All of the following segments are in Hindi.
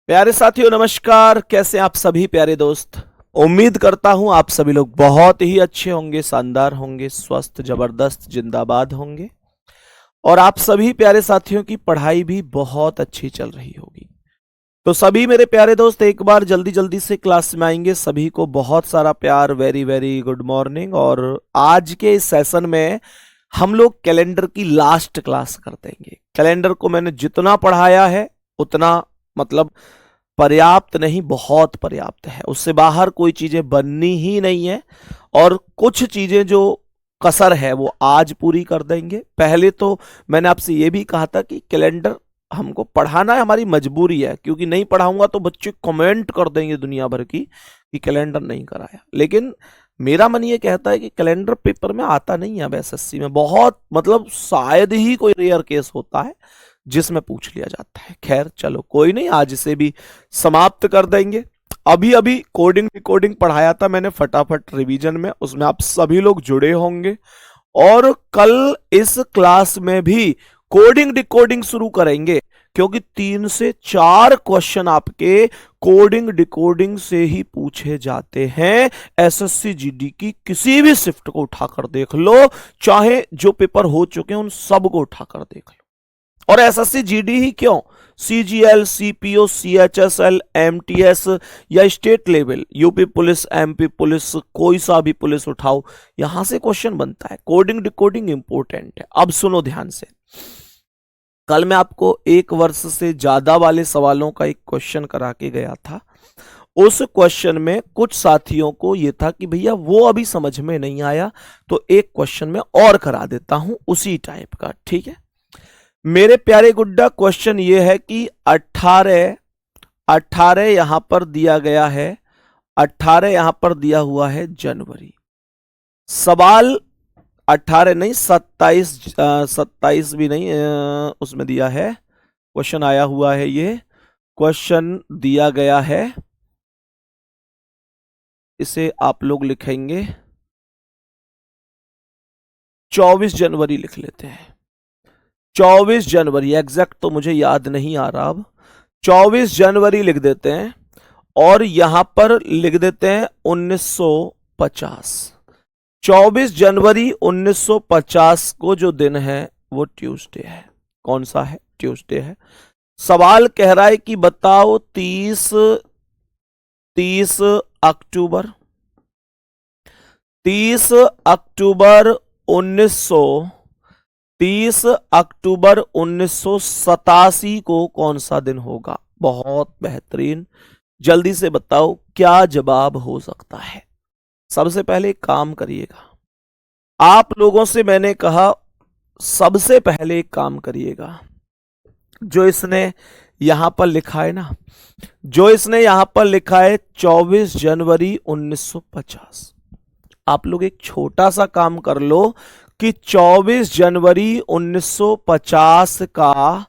प्यारे साथियों नमस्कार। कैसे आप सभी प्यारे दोस्त। उम्मीद करता हूं आप सभी लोग बहुत ही अच्छे होंगे, शानदार होंगे, स्वस्थ जबरदस्त जिंदाबाद होंगे और आप सभी प्यारे साथियों की पढ़ाई भी बहुत अच्छी चल रही होगी। तो सभी मेरे प्यारे दोस्त एक बार जल्दी जल्दी से क्लास में आएंगे। सभी को बहुत सारा प्यार, वेरी वेरी गुड मॉर्निंग। और आज के इस सेशन में हम लोग कैलेंडर की लास्ट क्लास कर देंगे। कैलेंडर को मैंने जितना पढ़ाया है उतना मतलब पर्याप्त नहीं, बहुत पर्याप्त है। उससे बाहर कोई चीजें बननी ही नहीं है और कुछ चीजें जो कसर है वो आज पूरी कर देंगे। पहले तो मैंने आपसे ये भी कहा था कि कैलेंडर हमको पढ़ाना है, हमारी मजबूरी है, क्योंकि नहीं पढ़ाऊंगा तो बच्चे कमेंट कर देंगे दुनिया भर की कि कैलेंडर नहीं कराया। लेकिन मेरा मन ये कहता है कि कैलेंडर पेपर में आता नहीं है। अब एसएससी में बहुत मतलब शायद ही कोई रेयर केस होता है जिसमें पूछ लिया जाता है। खैर चलो कोई नहीं, आज इसे भी समाप्त कर देंगे। अभी अभी कोडिंग डिकोडिंग पढ़ाया था मैंने फटाफट रिवीजन में, उसमें आप सभी लोग जुड़े होंगे और कल इस क्लास में भी कोडिंग डिकोडिंग शुरू करेंगे, क्योंकि 3 से 4 क्वेश्चन आपके कोडिंग डिकोडिंग से ही पूछे जाते हैं। एसएससी जीडी की किसी भी शिफ्ट को उठाकर देख लो, चाहे जो पेपर हो चुके हैं उन सब को उठाकर देख लो। और एसएससी जीडी ही क्यों, सीजीएल, सीपीओ, सीएचएसएल, एमटीएस या state level, UP police, MP police, कोई सा भी पुलिस उठाओ, यहां से क्वेश्चन बनता है। कोडिंग डिकोडिंग इंपॉर्टेंट है। अब सुनो ध्यान से, कल मैं आपको 1 वर्ष से ज्यादा वाले सवालों का एक क्वेश्चन करा के गया था। उस क्वेश्चन में कुछ साथियों को यह था कि भैया वो अभी समझ में नहीं आया, तो एक क्वेश्चन में और करा देता हूं उसी टाइप का। ठीक है मेरे प्यारे गुड्डा, क्वेश्चन ये है कि 18 यहां पर दिया गया है, 18 यहां पर दिया हुआ है जनवरी। सवाल 18 नहीं, 27 भी नहीं, उसमें दिया है क्वेश्चन, आया हुआ है ये क्वेश्चन दिया गया है। इसे आप लोग लिखेंगे 24 जनवरी लिख लेते हैं। 24 जनवरी एग्जैक्ट तो मुझे याद नहीं आ रहा, अब 24 जनवरी लिख देते हैं और यहां पर लिख देते हैं 1950। 24 जनवरी 1950 को जो दिन है वो ट्यूसडे है। कौन सा है? ट्यूसडे है। सवाल कह रहा है कि बताओ 30 अक्टूबर 30 अक्टूबर 1987 को कौन सा दिन होगा? बहुत बेहतरीन, जल्दी से बताओ क्या जवाब हो सकता है। सबसे पहले एक काम करिएगा, आप लोगों से मैंने कहा सबसे पहले एक काम करिएगा, जो इसने यहां पर लिखा है ना, जो इसने यहां पर लिखा है 24 जनवरी 1950, आप लोग एक छोटा सा काम कर लो कि 24 जनवरी 1950 का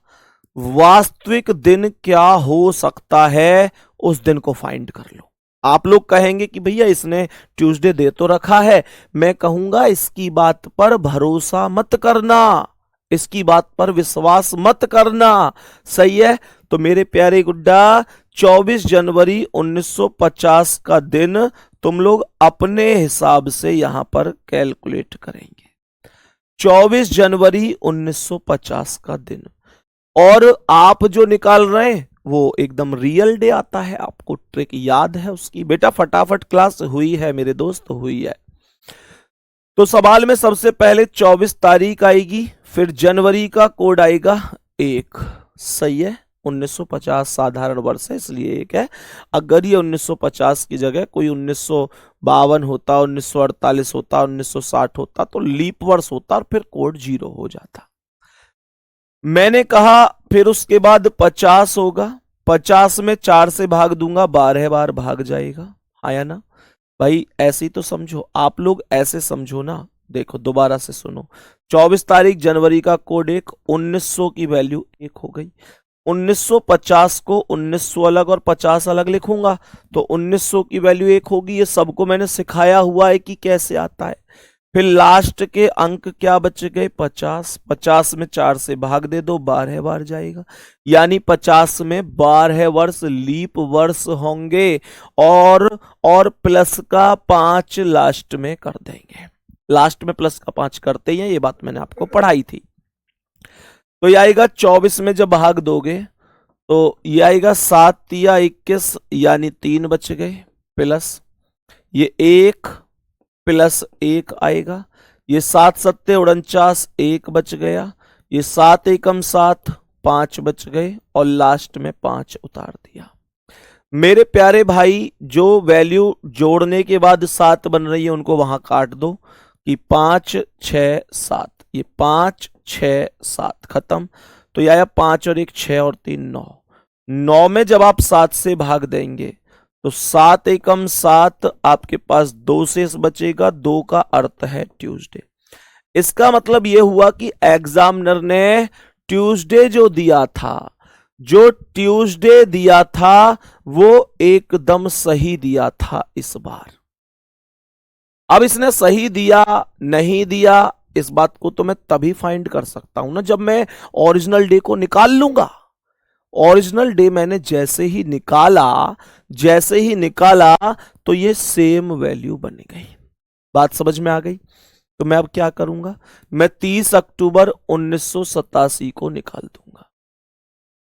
वास्तविक दिन क्या हो सकता है, उस दिन को फाइंड कर लो। आप लोग कहेंगे कि भैया इसने ट्यूसडे दे तो रखा है, मैं कहूंगा इसकी बात पर भरोसा मत करना, इसकी बात पर विश्वास मत करना। सही है? तो मेरे प्यारे गुड्डा 24 जनवरी 1950 का दिन तुम लोग अपने हिसाब से यहां पर कैलकुलेट करेंगे। 24 जनवरी 1950 का दिन, और आप जो निकाल रहे हैं वो एकदम रियल डे आता है। आपको ट्रिक याद है उसकी? बेटा फटाफट क्लास हुई है मेरे दोस्त, हुई है। तो सवाल में सबसे पहले 24 तारीख आएगी, फिर जनवरी का कोड आएगा 1। सही है? 1950 साधारण वर्ष है इसलिए 1 है। अगर ये 1950 की जगह कोई 1952 होता, 1948 होता, 1960 होता तो लीप वर्ष होता और फिर कोड 0 हो जाता। मैंने कहा फिर उसके बाद 50 होगा, 50 में 4 से भाग दूंगा, 12 बार भाग जाएगा। आया ना भाई? ऐसे ही तो समझो, आप लोग ऐसे समझो ना। देखो दोबारा से सुनो, 24 तारीख जनवरी का कोड 1, 1900 की वैल्यू 1 हो गई। 1950 को 1900 अलग और 50 अलग लिखूंगा तो 1900 की वैल्यू 1 होगी। ये सबको मैंने सिखाया हुआ है कि कैसे आता है। फिर लास्ट के अंक क्या बच गए 50, 50 में 4 से भाग दे दो 12 बार जाएगा, यानी 50 में 12 वर्ष लीप वर्ष होंगे, और प्लस का 5 लास्ट में कर देंगे। लास्ट में प्लस का 5 करते ही हैं, ये बात मैंने आपको पढ़ाई थी। तो ये आएगा 24 में जब भाग दोगे तो ये आएगा 7 तिया 21, यानी 3 बच गए, प्लस ये 1 प्लस 1 आएगा, ये 7 सत्ते 49, 1 बच गया, ये 7 एकम 7, 5 बच गए, और लास्ट में 5 उतार दिया। मेरे प्यारे भाई, जो वैल्यू जोड़ने के बाद 7 बन रही है उनको वहां काट दो, कि 5 6 7, ये 5 6 7 खत्म। तो ये आया 5 और 1 6 और 3 9, 9 में जब आप 7 से भाग देंगे तो 7 एकम 7, आपके पास 2 शेष बचेगा, 2 का अर्थ है ट्यूसडे। इसका मतलब यह हुआ कि एग्जामिनर ने ट्यूसडे जो दिया था, जो ट्यूसडे दिया था वो एकदम सही दिया था इस बार। अब इसने सही दिया नहीं दिया, इस बात को तो मैं तभी फाइंड कर सकता हूं ना जब मैं ओरिजिनल डे को निकाल लूंगा। ओरिजिनल डे मैंने जैसे ही निकाला तो ये सेम वैल्यू बन गई। बात समझ में आ गई? तो मैं अब क्या करूंगा, मैं 30 अक्टूबर 1987 को निकाल दूंगा।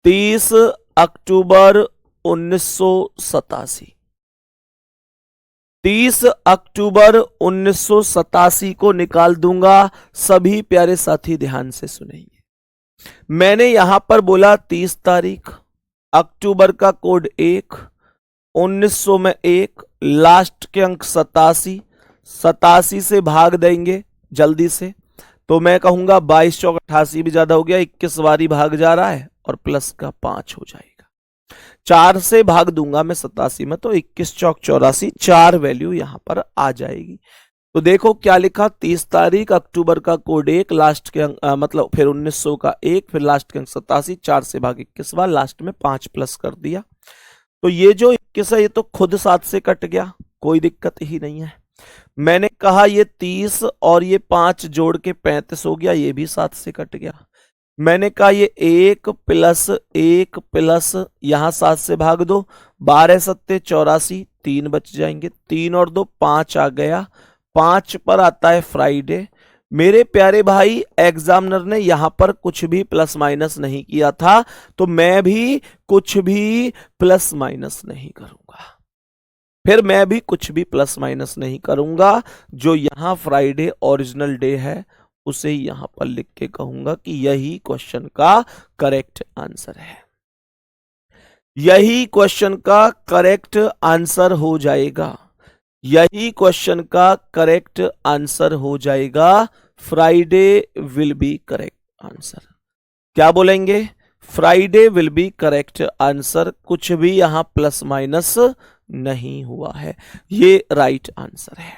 30 अक्टूबर 1987, 30 अक्टूबर 1987 को निकाल दूंगा। सभी प्यारे साथी ध्यान से सुनेंगे। मैंने यहां पर बोला 30 तारीख, अक्टूबर का कोड 1, 1900 में 1, लास्ट के अंक 87, 87 से भाग देंगे जल्दी से, तो मैं कहूंगा 22 चौक 88 भी ज्यादा हो गया, 21 बारी भाग जा रहा है और प्लस का 5 हो जाएगा। 4 से भाग दूंगा मैं 87 में, तो 21 चौक 84, 4 वैल्यू यहां पर आ जाएगी। तो देखो क्या लिखा, 30 तारीख, अक्टूबर का कोड 1, लास्ट के अंक मतलब फिर 1900 का 1, फिर लास्ट के अंक 87, 4 से भाग 21 बार, लास्ट में 5 प्लस कर दिया। तो ये जो 21 है ये तो खुद 7 से कट गया, कोई दिक्कत ही नहीं है। मैंने कहा ये 30 और ये 5 जोड़ के 35 हो गया, ये भी 7 से कट गया। मैंने कहा ये 1 प्लस 1 प्लस यहां 7 से भाग दो, 12 सत्ते 84, 3 बच जाएंगे, 3 और 2 5 आ गया, 5 पर आता है फ्राइडे। मेरे प्यारे भाई, एग्जामिनर ने यहां पर कुछ भी प्लस माइनस नहीं किया था, तो मैं भी कुछ भी प्लस माइनस नहीं करूंगा। फिर मैं भी कुछ भी प्लस माइनस नहीं करूंगा। जो यहां फ्राइडे ओरिजिनल डे है उसे यहां पर लिख के कहूंगा कि यही क्वेश्चन का करेक्ट आंसर है। यही क्वेश्चन का करेक्ट आंसर हो जाएगा। यही क्वेश्चन का करेक्ट आंसर हो जाएगा। Friday will be correct answer. क्या बोलेंगे? Friday will be correct answer. कुछ भी यहां प्लस माइनस नहीं हुआ है, ये राइट आंसर है।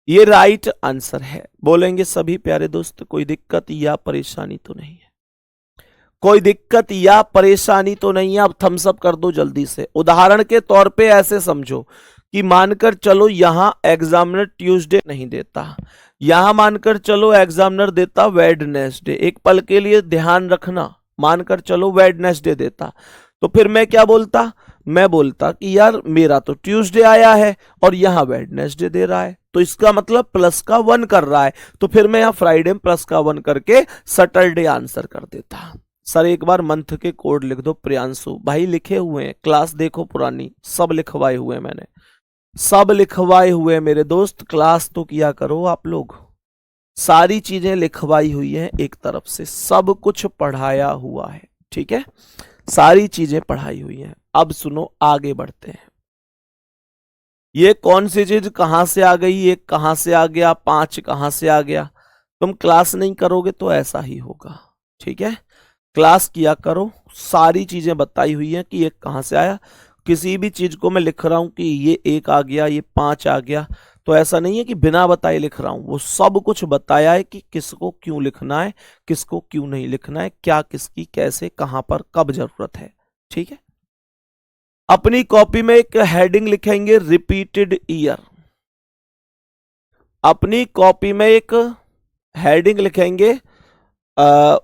ये राइट आंसर है। बोलेंगे सभी प्यारे दोस्त, कोई दिक्कत या परेशानी तो नहीं है? कोई दिक्कत या परेशानी तो नहीं है? अब थम्स अप कर दो जल्दी से। उदाहरण के तौर पे ऐसे समझो कि मानकर चलो यहां एग्जामिनर ट्यूसडे नहीं देता, यहां मानकर चलो एग्जामिनर देता वेडनेसडे। एक पल के लिए ध्यान रखना, मानकर चलो वेडनेसडे देता, तो फिर मैं क्या बोलता? मैं बोलता कि यार मेरा तो ट्यूसडे आया है और यहां वेडनेसडे दे रहा है, तो इसका मतलब प्लस का 1 कर रहा है, तो फिर मैं यहां फ्राइडे में प्लस का 1 करके सैटरडे आंसर कर देता। सर एक बार मंथ के कोड लिख दो प्रियांशु भाई। लिखे हुए हैं, क्लास देखो पुरानी, सब लिखवाए हुए मैंने, सब लिखवाए हुए मेरे दोस्त। क्लास तो किया करो आप लोग, सारी चीजें लिखवाई हुई हैं एक तरफ से, सब कुछ पढ़ाया हुआ है, ठीक है, सारी चीजें पढ़ाई हुई हैं। अब सुनो, आगे बढ़ते हैं। ये कौन सी चीज कहां से आ गई, ये कहां से आ गया, 5 कहां से आ गया? तुम क्लास नहीं करोगे तो ऐसा ही होगा, ठीक है। क्लास किया करो, सारी चीजें बताई हुई हैं कि ये कहां से आया। किसी भी चीज को मैं लिख रहा हूं कि ये 1 आ गया, ये 5 आ गया, तो ऐसा नहीं है कि बिना बताए लिख रहा हूं, वो सब कुछ बताया है कि किसको क्यों लिखना है, किसको क्यों नहीं लिखना है, क्या किसकी कैसे कहां पर कब जरूरत है, ठीक है। अपनी कॉपी में एक हेडिंग लिखेंगे, रिपीटेड ईयर। अपनी कॉपी में एक हेडिंग लिखेंगे,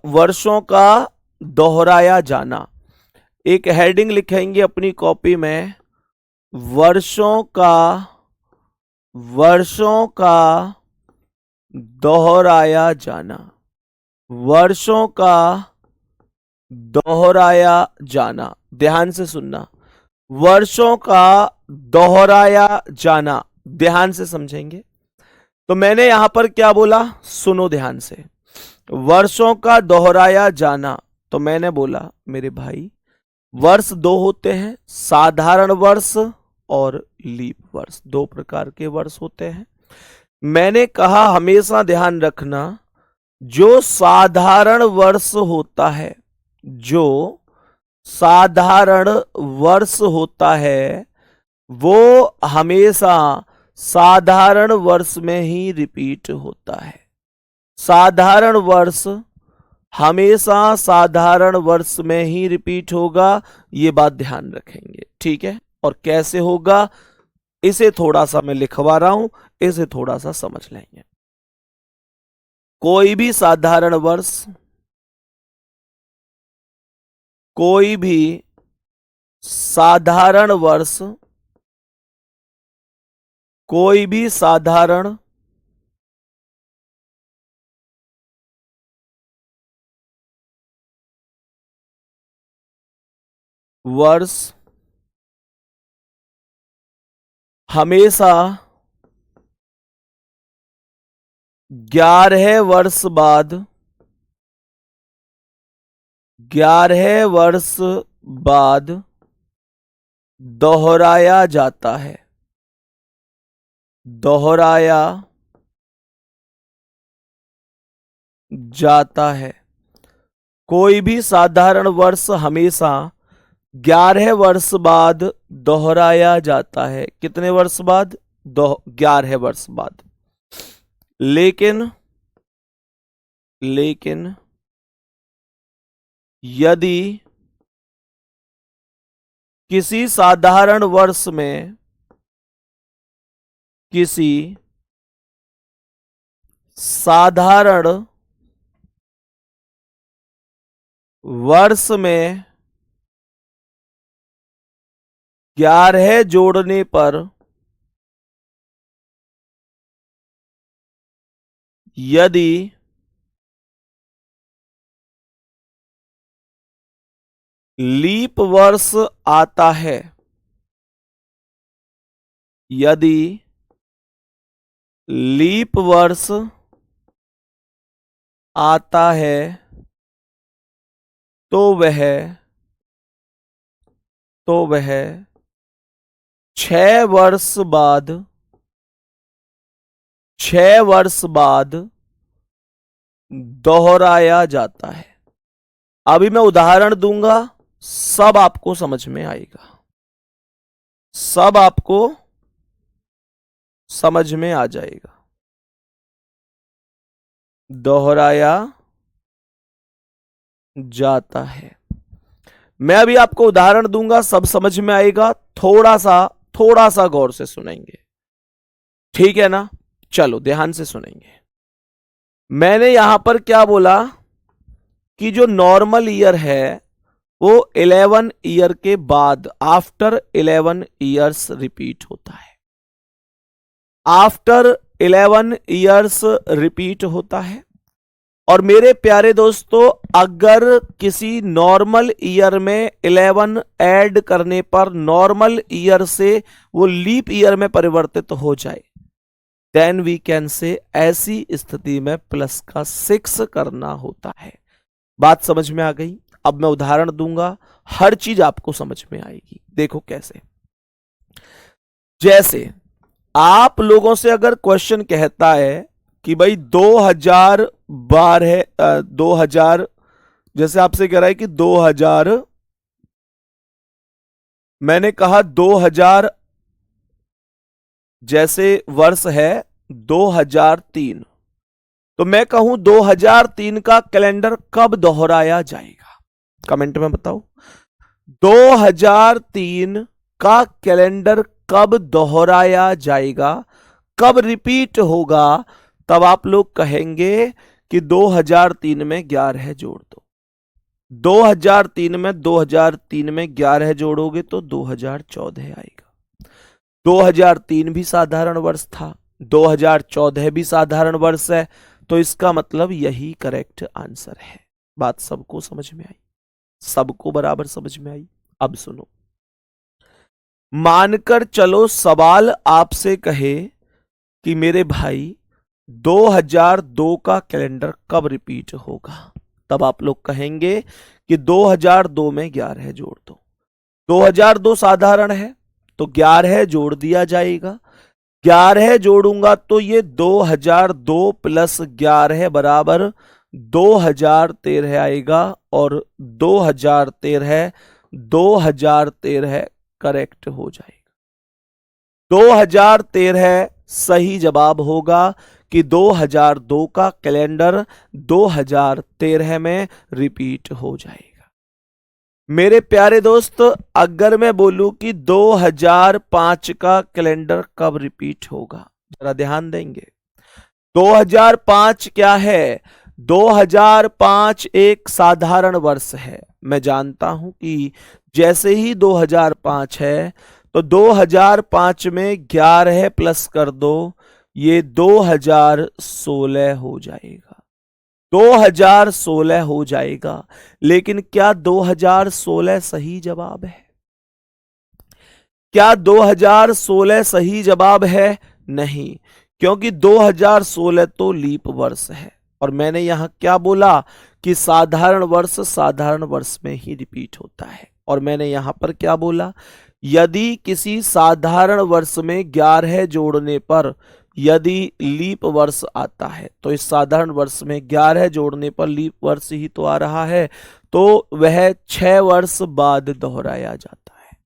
वर्षों का दोहराया जाना। एक हेडिंग लिखेंगे अपनी कॉपी में, वर्षों का दोहराया जाना। वर्षों का दोहराया जाना, ध्यान से सुनना। वर्षों का दोहराया जाना, ध्यान से समझेंगे। तो मैंने यहां पर क्या बोला, सुनो ध्यान से। वर्षों का दोहराया जाना, तो मैंने बोला मेरे भाई वर्ष दो होते हैं, साधारण वर्ष और लीप वर्ष, दो प्रकार के वर्ष होते हैं। मैंने कहा हमेशा ध्यान रखना, जो साधारण वर्ष होता है, जो साधारण वर्ष होता है, वो हमेशा साधारण वर्ष में ही रिपीट होता है। साधारण वर्ष हमेशा साधारण वर्ष में ही रिपीट होगा, ये बात ध्यान रखेंगे, ठीक है। और कैसे होगा, इसे थोड़ा सा मैं लिखवा रहा हूं, इसे थोड़ा सा समझ लेंगे। कोई भी साधारण वर्ष, कोई भी साधारण वर्ष, कोई भी साधारण वर्ष हमेशा 11 वर्ष बाद, 11 वर्ष बाद दोहराया जाता है, दोहराया जाता है। कोई भी साधारण वर्ष हमेशा 11 वर्ष बाद दोहराया जाता है। कितने वर्ष बाद? 11 वर्ष बाद। लेकिन यदि किसी साधारण वर्ष में, किसी साधारण वर्ष में 11 जोड़ने पर यदि लीप वर्ष आता है, यदि लीप वर्ष आता है, तो वह 6 वर्ष बाद, 6 वर्ष बाद दोहराया जाता है। अभी मैं उदाहरण दूंगा, सब आपको समझ में आएगा, सब आपको समझ में आ जाएगा। दोहराया जाता है। मैं अभी आपको उदाहरण दूंगा, सब समझ में आएगा। थोड़ा सा गौर से सुनेंगे, ठीक है ना? चलो ध्यान से सुनेंगे। मैंने यहां पर क्या बोला कि जो नॉर्मल ईयर है वो 11 ईयर के बाद, आफ्टर 11 ईयर्स रिपीट होता है। आफ्टर 11 ईयर्स रिपीट होता है। और मेरे प्यारे दोस्तों, अगर किसी नॉर्मल ईयर में 11 ऐड करने पर नॉर्मल ईयर से वो लीप ईयर में परिवर्तित हो जाए, देन वी कैन से, ऐसी स्थिति में प्लस का 6 करना होता है। बात समझ में आ गई? अब मैं उदाहरण दूंगा, हर चीज आपको समझ में आएगी। देखो कैसे। जैसे आप लोगों से अगर क्वेश्चन कहता है कि भाई 2000, जैसे आपसे कह रहा है कि 2000, मैंने कहा 2000 जैसे वर्ष है 2003, तो मैं कहूं 2003 का कैलेंडर कब दोहराया जाएगा? कमेंट में बताओ, 2003 का कैलेंडर कब दोहराया जाएगा? कब रिपीट होगा तब आप लोग कहेंगे कि 2003 में 11 जोड़ दो। 2003 में 11 जोड़ोगे तो 2014 आएगा। 2003 भी साधारण वर्ष था, 2014 भी साधारण वर्ष है, तो इसका मतलब यही करेक्ट आंसर है। बात सबको समझ में आई? सबको बराबर समझ में आई? अब सुनो, मानकर चलो सवाल आपसे कहे कि मेरे भाई 2002 का कैलेंडर कब रिपीट होगा, तब आप लोग कहेंगे कि 2002 में 11 जोड़ दो। 2002 साधारण है तो 11 जोड़ दिया जाएगा। 11 जोड़ूंगा तो ये 2002 प्लस 11 बराबर 2013 आएगा, और 2013 करेक्ट हो जाएगा। 2013 सही जवाब होगा कि 2002 का कैलेंडर 2013 में रिपीट हो जाएगा। मेरे प्यारे दोस्त, अगर मैं बोलूं कि 2005 का कैलेंडर कब रिपीट होगा, जरा ध्यान देंगे। 2005 क्या है? 2005 एक साधारण वर्ष है। मैं जानता हूं कि जैसे ही 2005 है तो 2005 में 11 प्लस कर दो, ये 2016 हो जाएगा। 2016 हो जाएगा। लेकिन क्या 2016 सही जवाब है? क्या 2016 सही जवाब है? नहीं, क्योंकि 2016 तो लीप वर्ष है, और मैंने यहां क्या बोला कि साधारण वर्ष में ही रिपीट होता है। और मैंने यहां पर क्या बोला, यदि किसी साधारण वर्ष में 11 जोड़ने पर यदि लीप वर्ष आता है तो इस साधारण वर्ष में 11 जोड़ने पर लीप वर्ष ही तो आ रहा है, तो वह 6 वर्ष बाद दोहराया जाता है।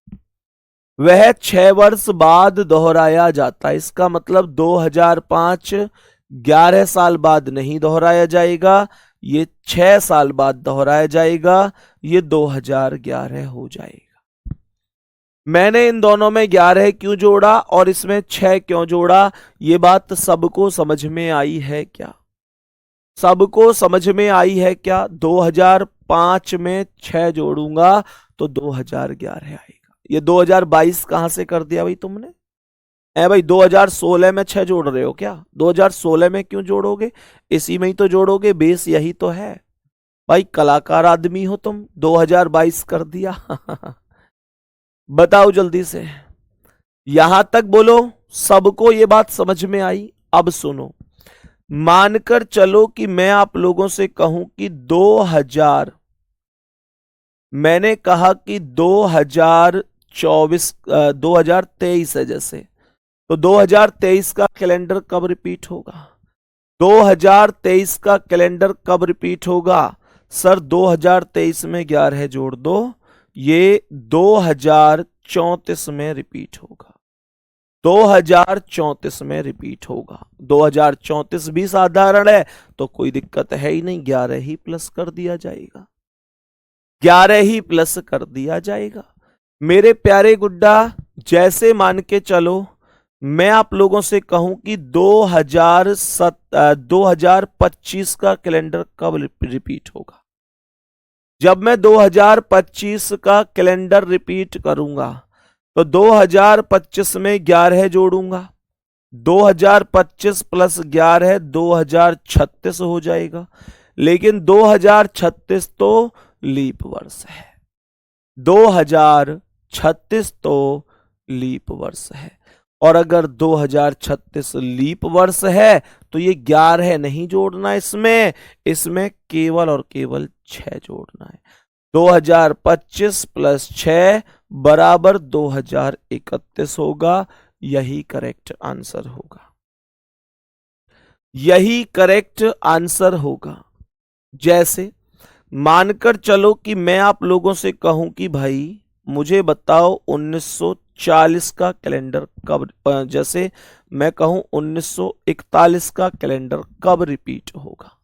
वह 6 वर्ष बाद दोहराया जाता है। इसका मतलब 2005 11 साल बाद नहीं दोहराया जाएगा, ये 6 साल बाद दोहराया जाएगा, ये 2011 हो जाएगा। मैंने इन दोनों में 11 क्यों जोड़ा और इसमें 6 क्यों जोड़ा, ये बात सबको समझ में आई है क्या? सबको समझ में आई है क्या? 2005 में 6 जोड़ूंगा तो 2011 आएगा। ये 2022 कहां से कर दिया भाई तुमने? भाई 2016 में 6 जोड़ रहे हो क्या? 2016 में क्यों जोड़ोगे? इसी में ही तो जोड़ोगे, बेस यही तो है भाई। कलाकार आदमी हो तुम, 2022 कर दिया। बताओ जल्दी से, यहां तक बोलो सबको ये बात समझ में आई? अब सुनो, मानकर चलो कि मैं आप लोगों से कहूं कि 2000, मैंने कहा कि 2023 है जैसे, तो 2023 का कैलेंडर कब रिपीट होगा? 2023 का कैलेंडर कब रिपीट होगा? सर 2023 में 11 जोड़ दो, ये 2034 में रिपीट होगा। 2034 में रिपीट होगा। 2034 भी साधारण है तो कोई दिक्कत है ही नहीं, 11 ही प्लस कर दिया जाएगा। 11 ही प्लस कर दिया जाएगा। मेरे प्यारे गुड्डा, जैसे मान के चलो मैं आप लोगों से कहूं कि 2025 का कैलेंडर कब रिपीट होगा? जब मैं 2025 का कैलेंडर रिपीट करूंगा तो 2025 में 11 जोड़ूंगा, 2025 प्लस 11 2036 हो जाएगा। लेकिन 2036 तो लीप वर्ष है, 2036 तो लीप वर्ष है। और अगर 2036 लीप वर्ष है तो ये 11 नहीं जोड़ना, इसमें केवल और केवल 6 जोड़ना है। 2025 प्लस 6 बराबर 2031 होगा। यही करेक्ट आंसर होगा, यही करेक्ट आंसर होगा। जैसे मानकर चलो कि मैं आप लोगों से कहूं कि भाई मुझे बताओ 1940 का कैलेंडर कब, जैसे मैं कहूं 1941 का कैलेंडर कब रिपीट होगा?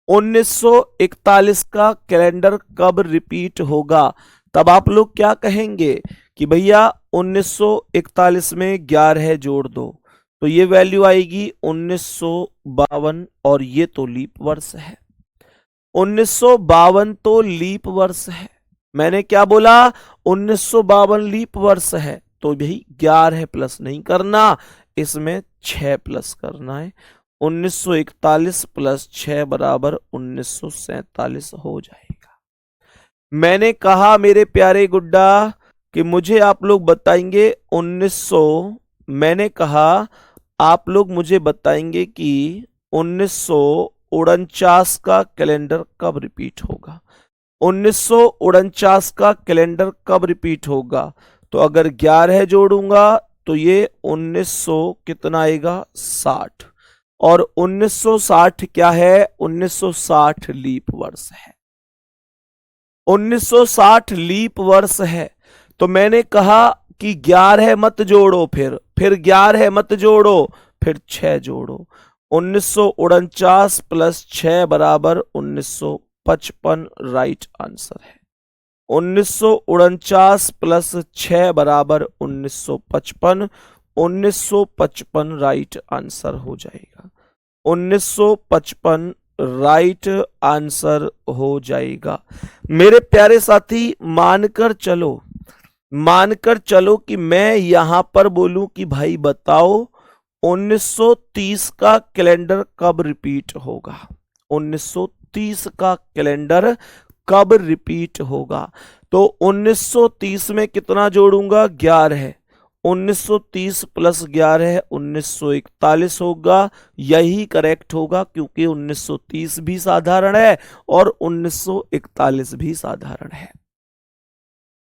1941 का कैलेंडर कब रिपीट होगा? तब आप लोग क्या कहेंगे कि भैया 1941 में 11 जोड़ दो, तो ये वैल्यू आएगी 1952 और ये तो लीप वर्ष है। 1952 तो लीप वर्ष है। मैंने क्या बोला? 1952 लीप वर्ष है। तो भाई 11 प्लस नहीं करना, इसमें 6 प्लस करना है। 1941 प्लस 6 बराबर 1947 हो जाएगा। मैंने कहा मेरे प्यारे गुड्डा कि मुझे आप लोग बताएंगे 1900, मैंने कहा आप लोग मुझे बताएंगे कि 1949 का कैलेंडर कब रिपीट होगा। 1949 का कैलेंडर कब रिपीट होगा? तो अगर 11 जोड़ूंगा तो ये 1900 कितना आएगा? 60। और 1960 क्या है? 1960 लीप वर्ष है। 1960 लीप वर्ष है। तो मैंने कहा कि 11 मत जोड़ो, फिर 11 मत जोड़ो, फिर 6 जोड़ो। 1949 प्लस 6 बराबर 1955 राइट आंसर है। 1949 प्लस 6 बराबर 1955, 1955 राइट आंसर हो जाएगा। 1955 राइट आंसर हो जाएगा। मेरे प्यारे साथी मानकर चलो कि मैं यहां पर बोलूं कि भाई बताओ 1930 का कैलेंडर कब रिपीट होगा। 1930 का कैलेंडर कब रिपीट होगा? तो 1930 में कितना जोड़ूंगा? 11। 1930 प्लस 11 1941 होगा। यही करेक्ट होगा क्योंकि 1930 भी साधारण है और 1941 भी साधारण है।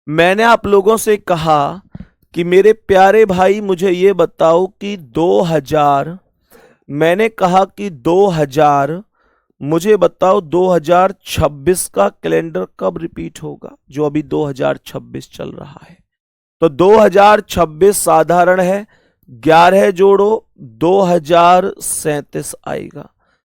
मैंने आप लोगों से कहा कि मेरे प्यारे भाई मुझे ये बताओ कि 2000, मैंने कहा कि 2000, मुझे बताओ 2026 का कैलेंडर कब रिपीट होगा, जो अभी 2026 चल रहा है। तो 2026 साधारण है, 11 जोड़ो 2037 आएगा,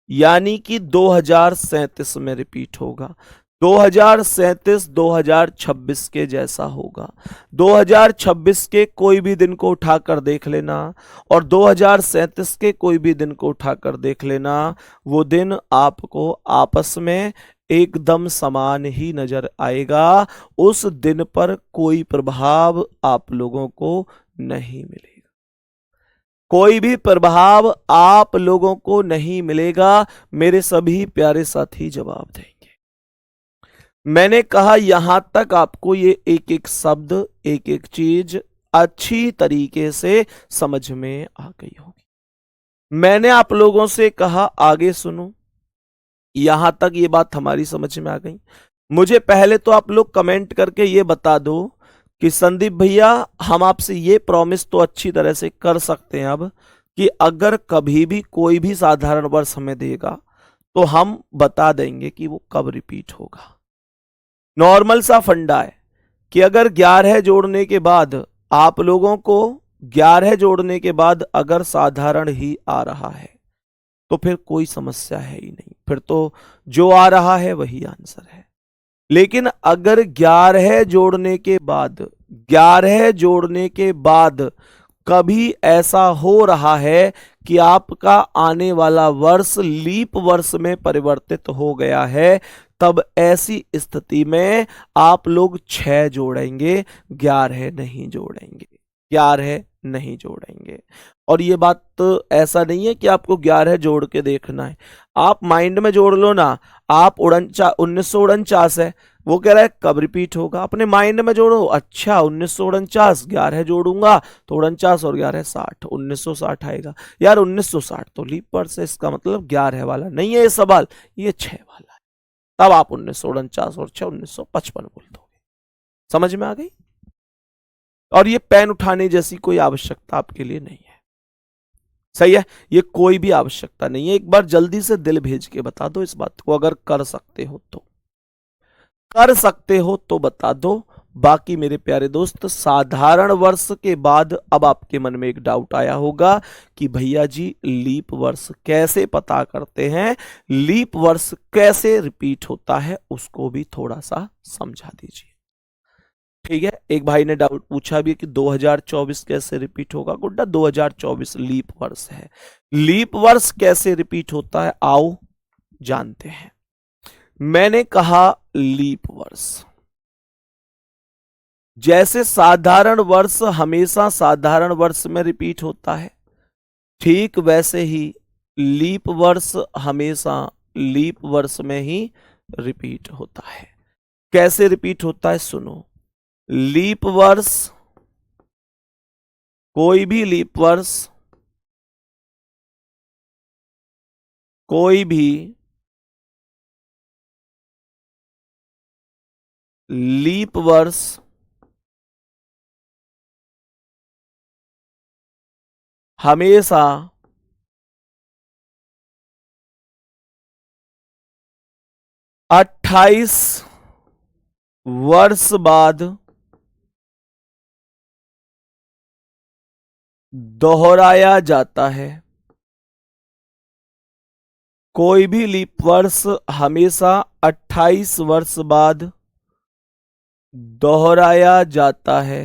यानी कि 2037 में रिपीट होगा। 2037 2026 के जैसा होगा। 2026 के कोई भी दिन को उठाकर देख लेना और 2037 के कोई भी दिन को उठाकर देख लेना, वो दिन आपको आपस में एकदम समान ही नजर आएगा। उस दिन पर कोई प्रभाव आप लोगों को नहीं मिलेगा, कोई भी प्रभाव आप लोगों को नहीं मिलेगा। मेरे सभी प्यारे साथी जवाब देंगे। मैंने कहा यहां तक आपको ये एक एक शब्द, एक एक चीज अच्छी तरीके से समझ में आ गई होगी। मैंने आप लोगों से कहा आगे सुनो। यहां तक ये बात हमारी समझ में आ गई। मुझे पहले तो आप लोग कमेंट करके ये बता दो कि संदीप भैया हम आपसे ये प्रॉमिस तो अच्छी तरह से कर सकते हैं अब कि अगर कभी भी कोई भी साधारण वर्ष हमें देगा तो हम बता देंगे कि वो कब रिपीट होगा। नॉर्मल सा फंडा है कि अगर 11 जोड़ने के बाद आप लोगों को 11 जोड़ने के बाद अगर साधारण ही आ रहा है तो फिर कोई समस्या है ही नहीं, फिर तो जो आ रहा है वही आंसर है। लेकिन अगर 11 जोड़ने के बाद 11 जोड़ने के बाद कभी ऐसा हो रहा है कि आपका आने वाला वर्ष लीप वर्ष में परिवर्तित हो गया है, तब ऐसी स्थिति में आप लोग 6 जोड़ेंगे, 11 नहीं जोड़ेंगे, 11 नहीं जोड़ेंगे। और ये बात तो ऐसा नहीं है कि आपको 11 जोड़ के देखना है, आप माइंड में जोड़ लो ना। आप 1949 है, वो कह रहा है कब रिपीट होगा, अपने माइंड में जोड़ो। अच्छा 1949, 11 जोड़ूंगा तो 49 और 11 60, 1960 आएगा। यार 1960 तो लीप वर्ष है, इसका मतलब 11 वाला नहीं है ये सवाल, ये 6 वाला है। तब आप 1949 और 6 1955 बोल दोगे। समझ में आ गई? और ये पेन उठाने जैसी कोई आवश्यकता आपके लिए नहीं है। सही है, ये कोई भी आवश्यकता नहीं है। एक बार जल्दी से दिल भेज के बता दो इस बात को, अगर कर सकते हो तो, कर सकते हो तो बता दो। बाकी मेरे प्यारे दोस्त, साधारण वर्ष के बाद अब आपके मन में एक डाउट आया होगा कि भैया जी लीप वर्ष कैसे पता करते हैं, लीप वर्ष कैसे रिपीट होता है, उसको भी थोड़ा सा समझा दीजिए। ठीक है, एक भाई ने डाउट पूछा भी कि 2024 कैसे रिपीट होगा। गुड्डा 2024 लीप वर्ष है। लीप वर्ष कैसे रिपीट होता है, आओ जानते हैं। मैंने कहा लीप वर्ष, जैसे साधारण वर्ष हमेशा साधारण वर्ष में रिपीट होता है, ठीक वैसे ही लीप वर्ष हमेशा लीप वर्ष में ही रिपीट होता है। कैसे रिपीट होता है सुनो। लीप वर्ष, कोई भी लीप वर्ष, कोई भी लीप वर्ष हमेशा 28 वर्ष बाद दोहराया जाता है। कोई भी लीप वर्ष हमेशा 28 वर्ष बाद दोहराया जाता है।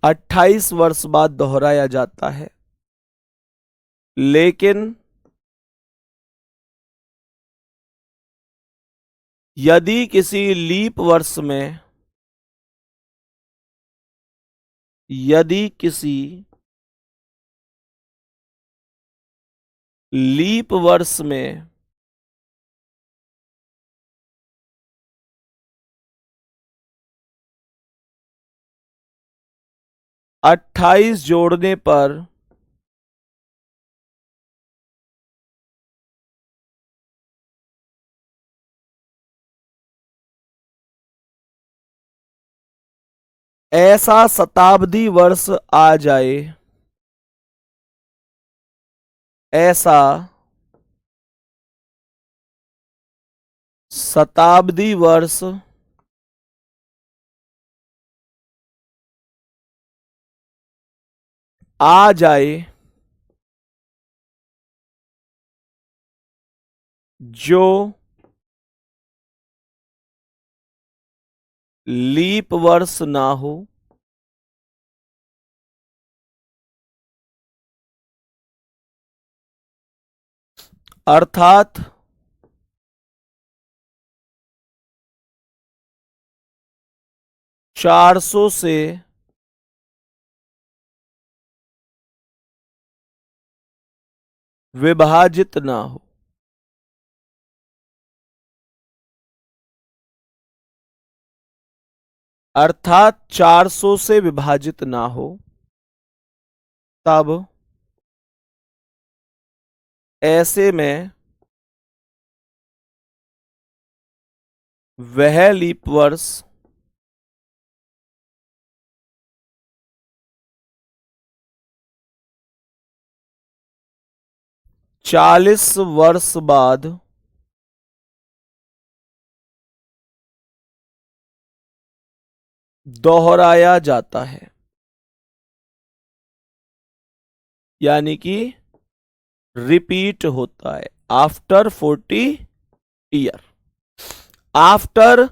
28 वर्ष बाद दोहराया जाता है, लेकिन यदि किसी लीप वर्ष में, यदि किसी लीप वर्ष में अट्ठाईस जोड़ने पर ऐसा शताब्दी वर्ष आ जाए, ऐसा शताब्दी वर्ष आ जाए जो लीप वर्ष ना हो, अर्थात चार सौ से विभाजित ना हो। अर्थात 400 से विभाजित ना हो, तब ऐसे में वह लीप वर्ष चालीस वर्ष बाद दोहराया जाता है। यानी कि रिपीट होता है आफ्टर 40 ईयर। आफ्टर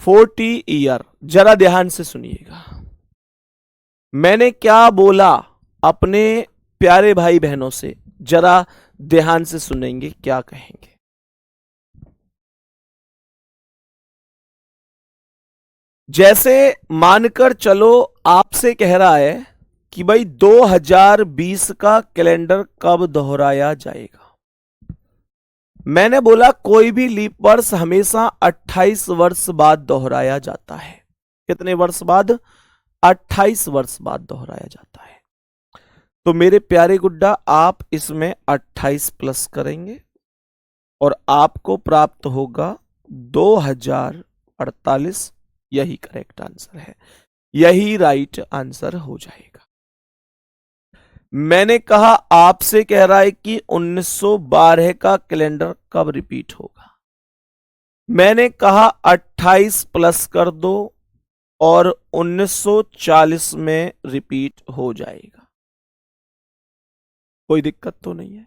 40 ईयर, जरा ध्यान से सुनिएगा मैंने क्या बोला अपने प्यारे भाई बहनों से, जरा ध्यान से सुनेंगे क्या कहेंगे। जैसे मानकर चलो आपसे कह रहा है कि भाई 2020 का कैलेंडर कब दोहराया जाएगा। मैंने बोला कोई भी लीप वर्ष हमेशा 28 वर्ष बाद दोहराया जाता है। कितने वर्ष बाद? 28 वर्ष बाद दोहराया जाता है। तो मेरे प्यारे गुड्डा आप इसमें 28 प्लस करेंगे और आपको प्राप्त होगा 2048। यही करेक्ट आंसर है, यही राइट आंसर हो जाएगा। मैंने कहा आपसे कह रहा है कि 1912 का कैलेंडर कब रिपीट होगा। मैंने कहा 28 प्लस कर दो और 1940 में रिपीट हो जाएगा। कोई दिक्कत तो नहीं है।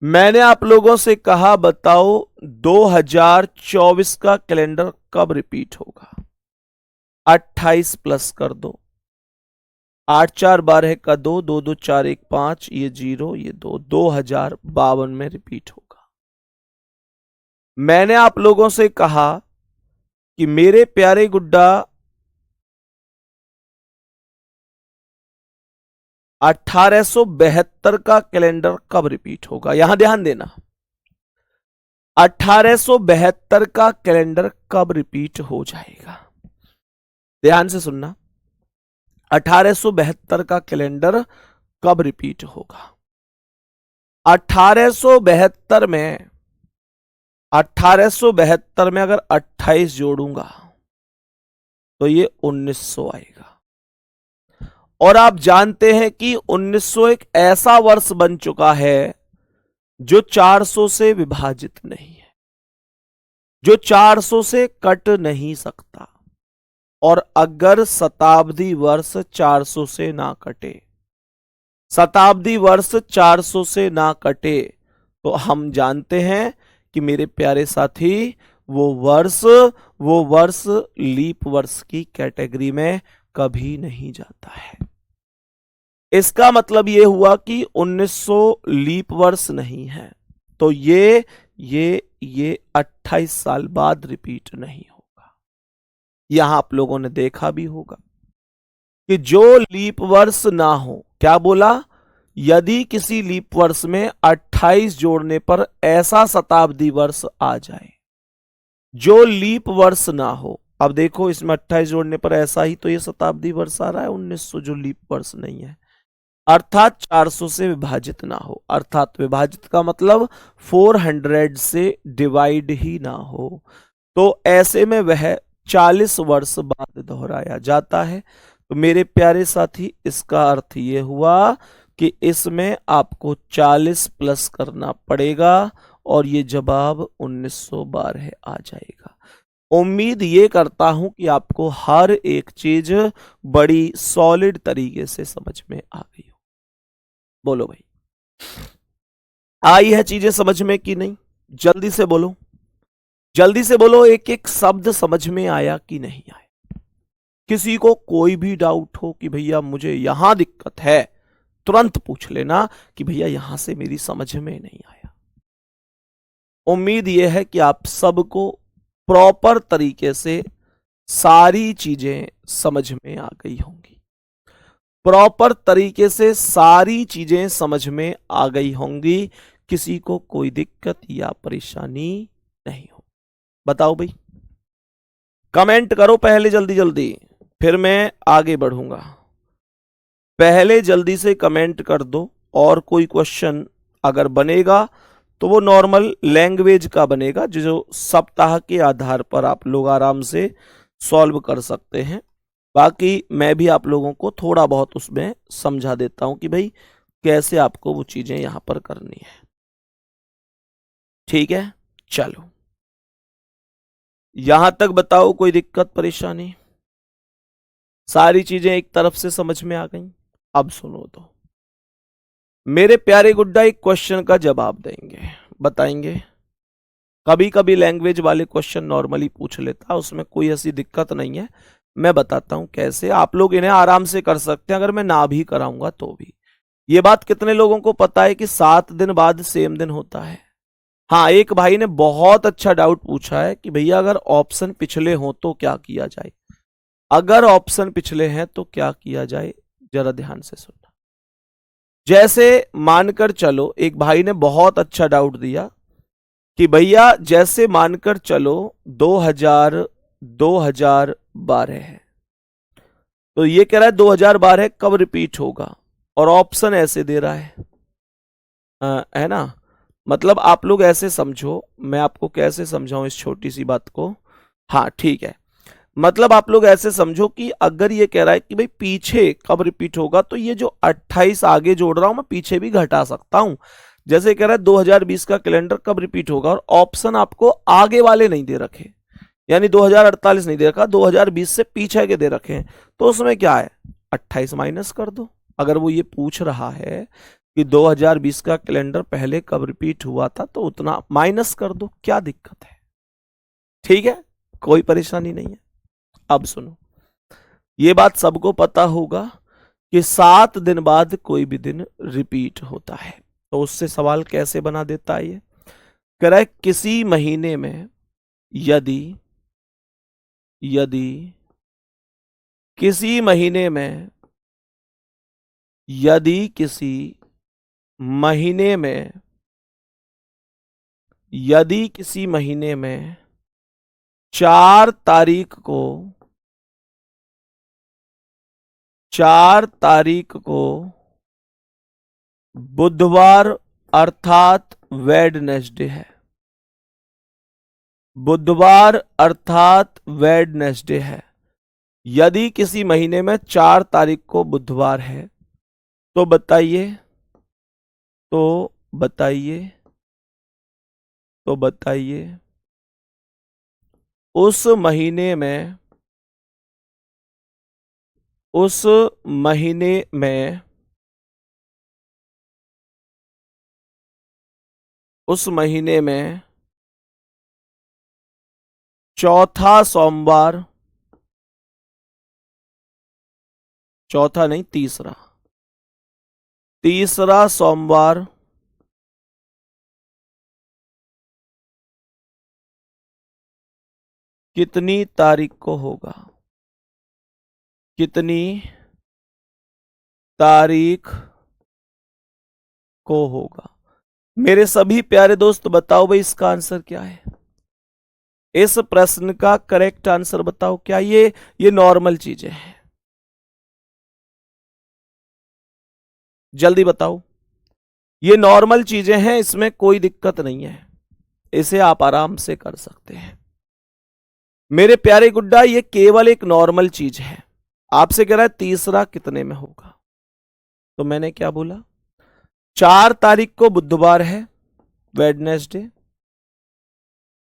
मैंने आप लोगों से कहा बताओ 2024 का कैलेंडर कब रिपीट होगा। 28 प्लस कर दो, 8 4 12 का 2, 2 2 4 1 5, ये 0 ये 2, 2052 में रिपीट होगा। मैंने आप लोगों से कहा कि मेरे प्यारे गुड्डा 1872 का कैलेंडर कब रिपीट होगा। यहां ध्यान देना, 1872 का कैलेंडर कब रिपीट हो जाएगा। ध्यान से सुनना, 1872 का कैलेंडर कब रिपीट होगा। 1872 में 1872 में अगर 28 जोड़ूंगा तो ये 1900 आएगा। और आप जानते हैं कि 1900 एक ऐसा वर्ष बन चुका है जो 400 से विभाजित नहीं है, जो 400 से कट नहीं सकता। और अगर शताब्दी वर्ष 400 से ना कटे, शताब्दी वर्ष 400 से ना कटे, तो हम जानते हैं कि मेरे प्यारे साथी वो वर्ष लीप वर्ष की कैटेगरी में कभी नहीं जाता है। इसका मतलब यह हुआ कि 1900 लीप वर्ष नहीं है, तो ये 28 साल बाद रिपीट नहीं होगा। यहां आप लोगों ने देखा भी होगा कि जो लीप वर्ष ना हो, क्या बोला, यदि किसी लीप वर्ष में 28 जोड़ने पर ऐसा शताब्दी वर्ष आ जाए जो लीप वर्ष ना हो। अब देखो इसमें 28 जोड़ने पर ऐसा ही तो ये शताब्दी वर्ष आ रहा है 1900, जो लीप वर्ष नहीं है, अर्थात 400 से विभाजित ना हो। अर्थात विभाजित का मतलब 400 से डिवाइड ही ना हो, तो ऐसे में वह 40 वर्ष बाद दोहराया जाता है। तो मेरे प्यारे साथी, इसका अर्थ ये हुआ कि इसमें आपको 40 प्लस करना पड़ेगा और ये जवाब 1912 आ जाएगा। उम्मीद ये करता हूं कि आपको हर एक चीज बड़ी सॉलिड तरीके से समझ में आ गई हो। बोलो भाई, आई है चीजें समझ में कि नहीं? जल्दी से बोलो, जल्दी से बोलो, एक एक शब्द समझ में आया कि नहीं आया। किसी को कोई भी डाउट हो कि भैया मुझे यहां दिक्कत है, तुरंत पूछ लेना कि भैया यहां से मेरी समझ में नहीं आया। उम्मीद यह है कि आप सबको प्रॉपर तरीके से सारी चीजें समझ में आ गई होंगी, प्रॉपर तरीके से सारी चीजें समझ में आ गई होंगी, किसी को कोई दिक्कत या परेशानी नहीं हो। बताओ भाई, कमेंट करो पहले जल्दी जल्दी, फिर मैं आगे बढ़ूंगा। पहले जल्दी से कमेंट कर दो, और कोई क्वेश्चन अगर बनेगा तो वो नॉर्मल लैंग्वेज का बनेगा, जो सप्ताह के आधार पर आप लोग आराम से सॉल्व कर सकते हैं। बाकी मैं भी आप लोगों को थोड़ा बहुत उसमें समझा देता हूं कि भाई कैसे आपको वो चीजें यहां पर करनी है। ठीक है, चलो यहां तक बताओ, कोई दिक्कत परेशानी? सारी चीजें एक तरफ से समझ में आ गई। अब सुनो तो, मेरे प्यारे गुड्डा एक क्वेश्चन का जवाब देंगे, बताएंगे। कभी कभी लैंग्वेज वाले क्वेश्चन नॉर्मली पूछ लेता, उसमें कोई ऐसी दिक्कत नहीं है। मैं बताता हूं कैसे आप लोग इन्हें आराम से कर सकते हैं, अगर मैं ना भी कराऊंगा तो भी। ये बात कितने लोगों को पता है कि 7 दिन बाद सेम दिन होता है? हाँ, एक भाई ने बहुत अच्छा डाउट पूछा है कि भैया अगर ऑप्शन पिछले हो तो क्या किया जाए। अगर ऑप्शन पिछले हैं तो क्या किया जाए, जरा ध्यान से सुनना। जैसे मानकर चलो, एक भाई ने बहुत अच्छा डाउट दिया कि भैया जैसे मानकर चलो 2012 है, तो ये कह रहा है 2012 कब रिपीट होगा, और ऑप्शन ऐसे दे रहा है ना। मतलब आप लोग ऐसे समझो, मैं आपको कैसे समझाऊं इस छोटी सी बात को। हाँ ठीक है, मतलब आप लोग ऐसे समझो कि अगर ये कह रहा है कि भाई पीछे कब रिपीट होगा, तो ये जो 28 आगे जोड़ रहा हूं मैं, पीछे भी घटा सकता हूं। जैसे कह रहा है 2020 का कैलेंडर कब रिपीट होगा, और ऑप्शन आपको आगे वाले नहीं दे रखे, यानी 2048 नहीं दे रखा, 2020 से पीछे के दे रखे हैं। तो उसमें क्या है, 28 माइनस कर दो। अगर वो ये पूछ रहा है कि 2020 का कैलेंडर पहले कब रिपीट हुआ था, तो उतना माइनस कर दो, क्या दिक्कत है। ठीक है, कोई परेशानी नहीं है। अब सुनो, ये बात सबको पता होगा कि 7 दिन बाद कोई भी दिन रिपीट होता है। तो उससे सवाल कैसे बना देता है ये, कह रहा है किसी महीने में यदि यदि किसी महीने में यदि किसी महीने में यदि किसी महीने में 4 तारीख को 4 तारीख को बुधवार अर्थात वेडनेसडे है, बुधवार अर्थात वेडनेसडे है। यदि किसी महीने में 4 तारीख को बुधवार है, तो बताइए तो बताइए तो बताइए उस महीने में उस महीने में उस महीने में चौथा सोमवार, चौथा नहीं तीसरा, तीसरा सोमवार कितनी तारीख को होगा, कितनी तारीख को होगा। मेरे सभी प्यारे दोस्त बताओ भाई, इसका आंसर क्या है। इस प्रश्न का करेक्ट आंसर बताओ। क्या ये नॉर्मल चीजें हैं, जल्दी बताओ। ये नॉर्मल चीजें हैं, इसमें कोई दिक्कत नहीं है, इसे आप आराम से कर सकते हैं। मेरे प्यारे गुड्डा, ये केवल एक नॉर्मल चीज है। आपसे कह रहा है तीसरा कितने में होगा, तो मैंने क्या बोला, 4 तारीख को बुधवार है, वेडनेसडे।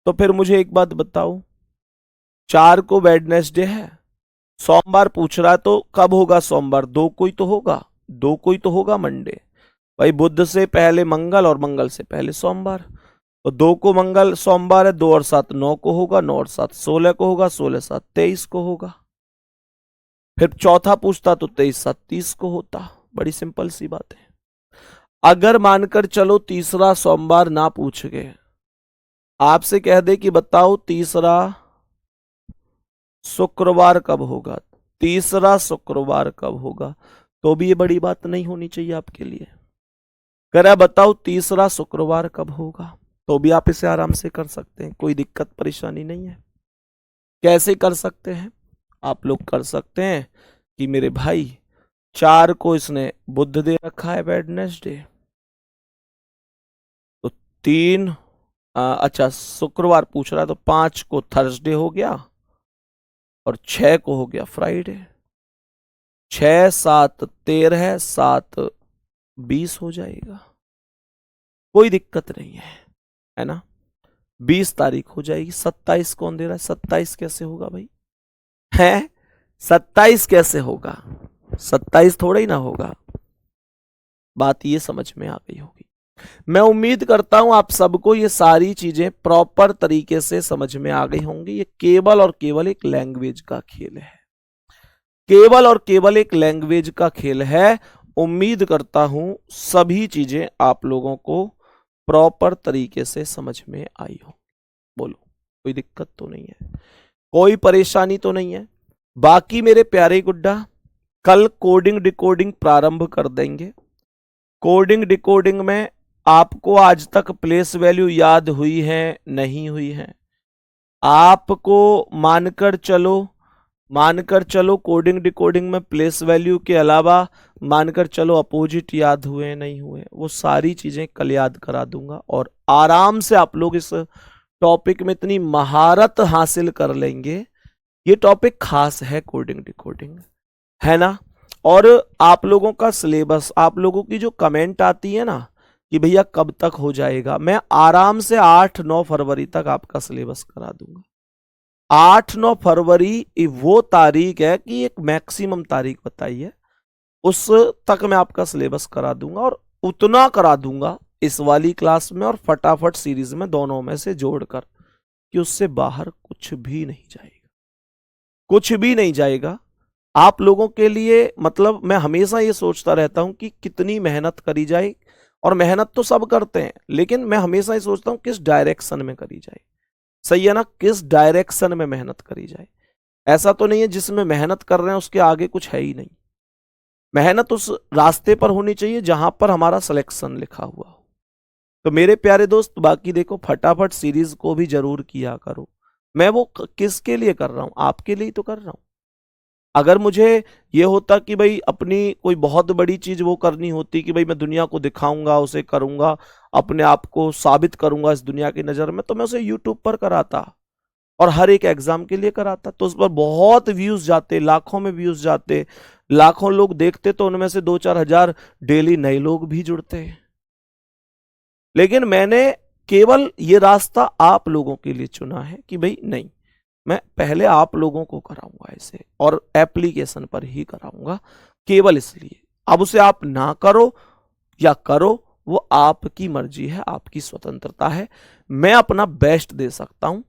तो फिर मुझे एक बात बताओ, 4 को वेडनेसडे है, सोमवार पूछ रहा है, तो कब होगा सोमवार, 2 को ही तो होगा, 2 को ही तो होगा मंडे। भाई बुध से पहले मंगल और मंगल से पहले सोमवार, तो 2 को मंगल सोमवार है, 2 और 7 9 को होगा, 9 और 7 16 को होगा, 16 7 23 को होगा। फिर चौथा पूछता तो 23 7 30 को होता। बड़ी सिंपल सी बात है। अगर मानकर चलो तीसरा सोमवार ना पूछ गए, आपसे कह दे कि बताओ तीसरा शुक्रवार कब होगा, तीसरा शुक्रवार कब होगा, तो भी ये बड़ी बात नहीं होनी चाहिए आपके लिए। कह रहा है बताओ तीसरा शुक्रवार कब होगा, तो भी आप इसे आराम से कर सकते हैं, कोई दिक्कत परेशानी नहीं है। कैसे कर सकते हैं, आप लोग कर सकते हैं कि मेरे भाई 4 को इसने बुध दे रखा है, वेडनेसडे, तो 3 अच्छा शुक्रवार पूछ रहा है, तो 5 को थर्सडे हो गया और 6 को हो गया फ्राइडे। 6 7 13 7 20 हो जाएगा, कोई दिक्कत नहीं है ना। 20 तारीख हो जाएगी। 27 कौन दे रहा है, 27 कैसे होगा भाई, है 27 कैसे होगा, 27 थोड़ा ही ना होगा। बात ये समझ में आ गई होगी। मैं उम्मीद करता हूं आप सबको ये सारी चीजें प्रॉपर तरीके से समझ में आ गई होंगी। ये केवल और केवल एक लैंग्वेज का खेल है, केवल और केवल एक लैंग्वेज का खेल है। उम्मीद करता हूं सभी चीजें आप लोगों को प्रॉपर तरीके से समझ में आई हो। बोलो कोई दिक्कत तो नहीं है, कोई परेशानी तो नहीं है। बाकी मेरे प्यारे गुड्डा, कल कोडिंग डिकोडिंग प्रारंभ कर देंगे। कोडिंग डिकोडिंग में आपको आज तक प्लेस वैल्यू याद हुई है नहीं हुई है, आपको मानकर चलो कोडिंग डिकोडिंग में प्लेस वैल्यू के अलावा मानकर चलो अपोजिट याद हुए नहीं हुए, वो सारी चीजें कल याद करा दूंगा और आराम से आप लोग इस टॉपिक में इतनी महारत हासिल कर लेंगे। ये टॉपिक खास है कोडिंग डिकोडिंग, है ना। और आप लोगों का सिलेबस, आप लोगों की जो कमेंट आती है ना कि भैया कब तक हो जाएगा, मैं आराम से 8-9 फरवरी तक आपका सिलेबस करा दूंगा। 8-9 फरवरी वो तारीख है कि एक मैक्सिमम तारीख बताइए, उस तक मैं आपका सिलेबस करा दूंगा और उतना करा दूंगा इस वाली क्लास में और फटाफट सीरीज में, दोनों में से जोड़कर, कि उससे बाहर कुछ भी नहीं जाएगा, कुछ भी नहीं जाएगा। आप लोगों के लिए मतलब मैं हमेशा ये सोचता रहता हूं कि कितनी मेहनत करी जाए, और मेहनत तो सब करते हैं, लेकिन मैं हमेशा ये सोचता हूं किस डायरेक्शन में करी जाए। सही है ना, किस डायरेक्शन में मेहनत करी जाए। ऐसा तो नहीं है जिसमें मेहनत कर रहे हैं उसके आगे कुछ है ही नहीं। मेहनत उस रास्ते पर होनी चाहिए जहां पर हमारा सिलेक्शन लिखा हुआ हो। तो मेरे प्यारे दोस्त, बाकी देखो फटाफट सीरीज को भी जरूर किया करो। मैं वो किसके लिए कर रहा हूं? आपके लिए तो कर रहा हूं। अगर मुझे ये होता कि भाई अपनी कोई बहुत बड़ी चीज वो करनी होती कि भाई मैं दुनिया को दिखाऊंगा, उसे करूंगा, अपने आप को साबित करूंगा इस दुनिया की नजर में, तो मैं उसे यूट्यूब पर कराता और हर एक एग्जाम के लिए कराता। तो उस पर बहुत व्यूज जाते, लाखों में व्यूज जाते, लाखों लोग देखते, तो उनमें से 2-4 हजार डेली नए लोग भी जुड़ते। लेकिन मैंने केवल ये रास्ता आप लोगों के लिए चुना है कि भाई नहीं, मैं पहले आप लोगों को कराऊंगा ऐसे, और एप्लीकेशन पर ही कराऊंगा, केवल इसलिए। अब उसे आप ना करो या करो, वो आपकी मर्जी है, आपकी स्वतंत्रता है। मैं अपना बेस्ट दे सकता हूं,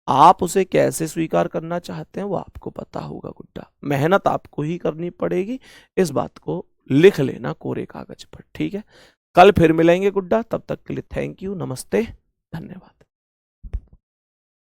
आप उसे कैसे स्वीकार करना चाहते हैं वो आपको पता होगा गुड्डा। मेहनत आपको ही करनी पड़ेगी, इस बात को लिख लेना कोरे कागज पर, ठीक है। कल फिर मिलेंगे गुड्डा, तब तक के लिए थैंक यू, नमस्ते, धन्यवाद।